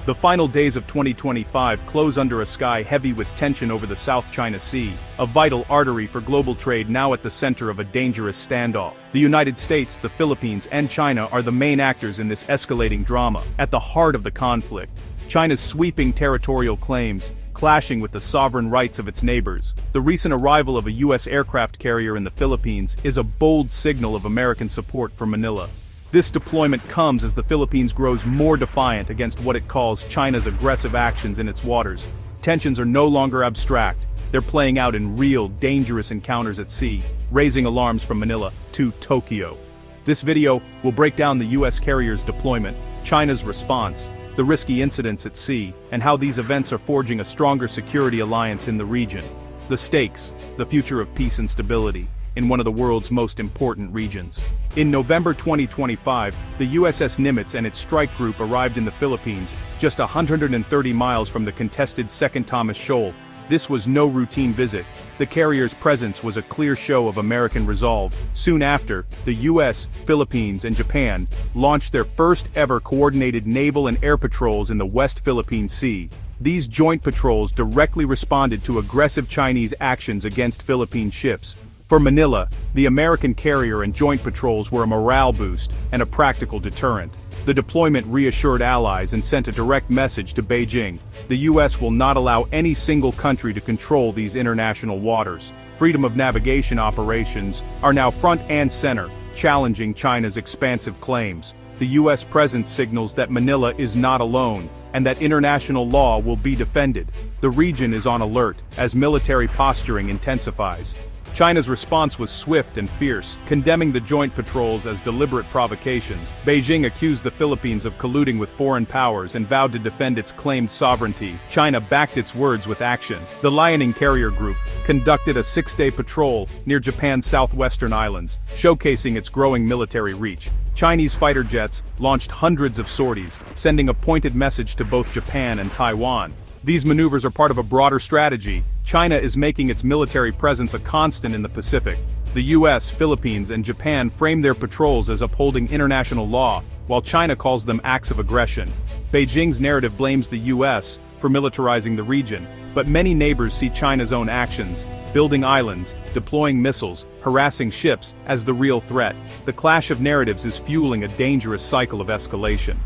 The final days of 2025 close under a sky heavy with tension over the South China Sea, a vital artery for global trade now at the center of a dangerous standoff. The United States, the Philippines, and China are the main actors in this escalating drama. At the heart of the conflict, China's sweeping territorial claims, clashing with the sovereign rights of its neighbors. The recent arrival of a U.S. aircraft carrier in the Philippines is a bold signal of American support for Manila. This deployment comes as the Philippines grows more defiant against what it calls China's aggressive actions in its waters. Tensions are no longer abstract, they're playing out in real, dangerous encounters at sea, raising alarms from Manila to Tokyo. This video will break down the U.S. carrier's deployment, China's response, the risky incidents at sea, and how these events are forging a stronger security alliance in the region. The stakes, the future of peace and stability, in one of the world's most important regions. In November 2025, the USS Nimitz and its strike group arrived in the Philippines, just 130 miles from the contested Second Thomas Shoal. This was no routine visit. The carrier's presence was a clear show of American resolve. Soon after, the US, Philippines, and Japan launched their first ever coordinated naval and air patrols in the West Philippine Sea. These joint patrols directly responded to aggressive Chinese actions against Philippine ships. For Manila, the American carrier and joint patrols were a morale boost and a practical deterrent. The deployment reassured allies and sent a direct message to Beijing: the U.S. will not allow any single country to control these international waters. Freedom of navigation operations are now front and center, challenging China's expansive claims. The U.S. presence signals that Manila is not alone, and that international law will be defended. The region is on alert as military posturing intensifies. China's response was swift and fierce, condemning the joint patrols as deliberate provocations. Beijing accused the Philippines of colluding with foreign powers and vowed to defend its claimed sovereignty. China backed its words with action. The Liaoning Carrier Group conducted a 6-day patrol near Japan's southwestern islands, showcasing its growing military reach. Chinese fighter jets launched hundreds of sorties, sending a pointed message to both Japan and Taiwan. These maneuvers are part of a broader strategy. China is making its military presence a constant in the Pacific. The US, Philippines, and Japan frame their patrols as upholding international law, while China calls them acts of aggression. Beijing's narrative blames the US for militarizing the region, but many neighbors see China's own actions, building islands, deploying missiles, harassing ships, as the real threat. The clash of narratives is fueling a dangerous cycle of escalation.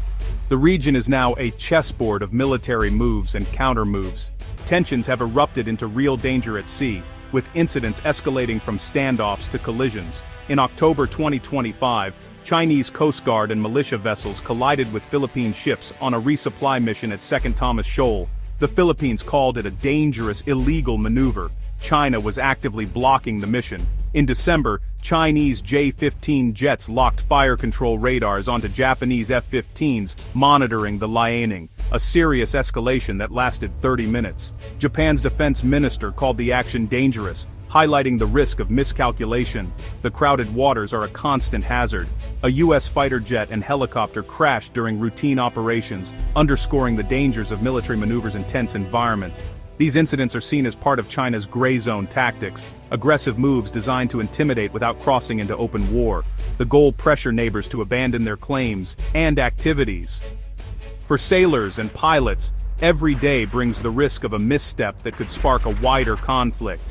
The region is now a chessboard of military moves and counter-moves. Tensions have erupted into real danger at sea, with incidents escalating from standoffs to collisions. In October 2025, Chinese Coast Guard and militia vessels collided with Philippine ships on a resupply mission at Second Thomas Shoal. The Philippines called it a dangerous, illegal maneuver. China was actively blocking the mission. In December, Chinese J-15 jets locked fire control radars onto Japanese F-15s, monitoring the Liaoning, a serious escalation that lasted 30 minutes. Japan's defense minister called the action dangerous, highlighting the risk of miscalculation. The crowded waters are a constant hazard. A U.S. fighter jet and helicopter crashed during routine operations, underscoring the dangers of military maneuvers in tense environments. These incidents are seen as part of China's gray zone tactics, aggressive moves designed to intimidate without crossing into open war. The goal: pressure neighbors to abandon their claims and activities. For sailors and pilots, every day brings the risk of a misstep that could spark a wider conflict.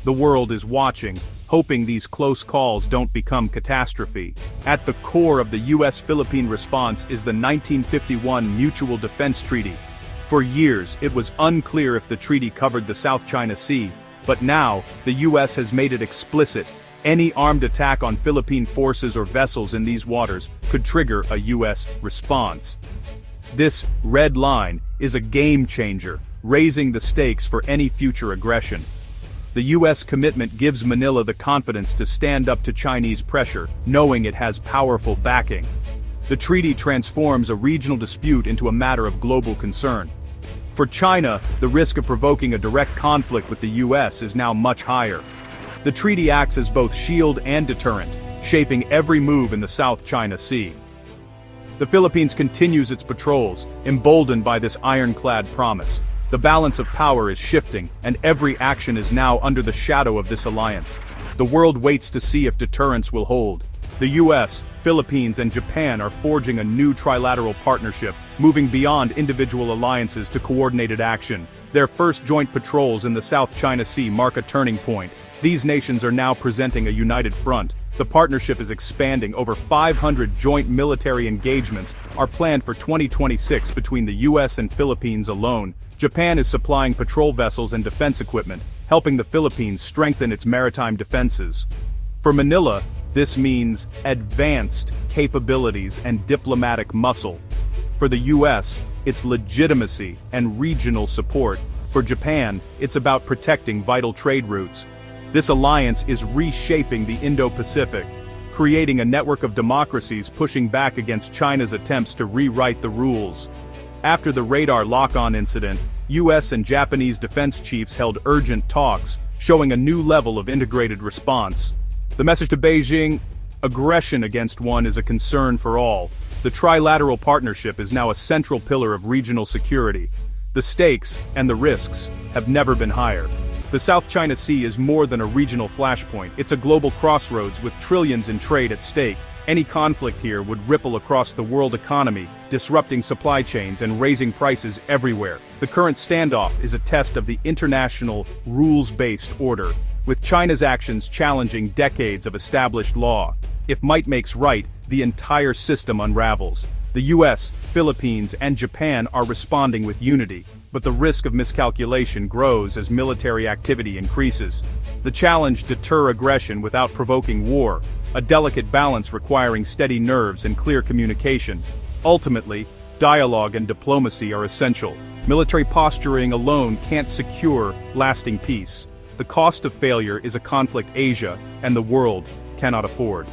The world is watching, hoping these close calls don't become catastrophe. At the core of the U.S.-Philippine response is the 1951 Mutual Defense Treaty. For years, it was unclear if the treaty covered the South China Sea, but now, the U.S. has made it explicit. Any armed attack on Philippine forces or vessels in these waters could trigger a U.S. response. This red line is a game changer, raising the stakes for any future aggression. The U.S. commitment gives Manila the confidence to stand up to Chinese pressure, knowing it has powerful backing. The treaty transforms a regional dispute into a matter of global concern. For China, the risk of provoking a direct conflict with the U.S. is now much higher. The treaty acts as both shield and deterrent, shaping every move in the South China Sea. The Philippines continues its patrols, emboldened by this ironclad promise. The balance of power is shifting, and every action is now under the shadow of this alliance. The world waits to see if deterrence will hold. The US, Philippines, and Japan are forging a new trilateral partnership, moving beyond individual alliances to coordinated action. Their first joint patrols in the South China Sea mark a turning point. These nations are now presenting a united front. The partnership is expanding. Over 500 joint military engagements are planned for 2026 between the US and Philippines alone. Japan is supplying patrol vessels and defense equipment, helping the Philippines strengthen its maritime defenses. For Manila, this means advanced capabilities and diplomatic muscle. For the US, it's legitimacy and regional support. For Japan, it's about protecting vital trade routes. This alliance is reshaping the Indo-Pacific, creating a network of democracies pushing back against China's attempts to rewrite the rules. After the radar lock-on incident, US and Japanese defense chiefs held urgent talks, showing a new level of integrated response. The message to Beijing: aggression against one is a concern for all. The trilateral partnership is now a central pillar of regional security. The stakes and the risks have never been higher. The South China Sea is more than a regional flashpoint. It's a global crossroads with trillions in trade at stake. Any conflict here would ripple across the world economy, disrupting supply chains and raising prices everywhere. The current standoff is a test of the international, rules-based order, with China's actions challenging decades of established law. If might makes right, the entire system unravels. The US, Philippines, and Japan are responding with unity, but the risk of miscalculation grows as military activity increases. The challenge: deter aggression without provoking war, a delicate balance requiring steady nerves and clear communication. Ultimately, dialogue and diplomacy are essential. Military posturing alone can't secure lasting peace. The cost of failure is a conflict Asia and the world cannot afford.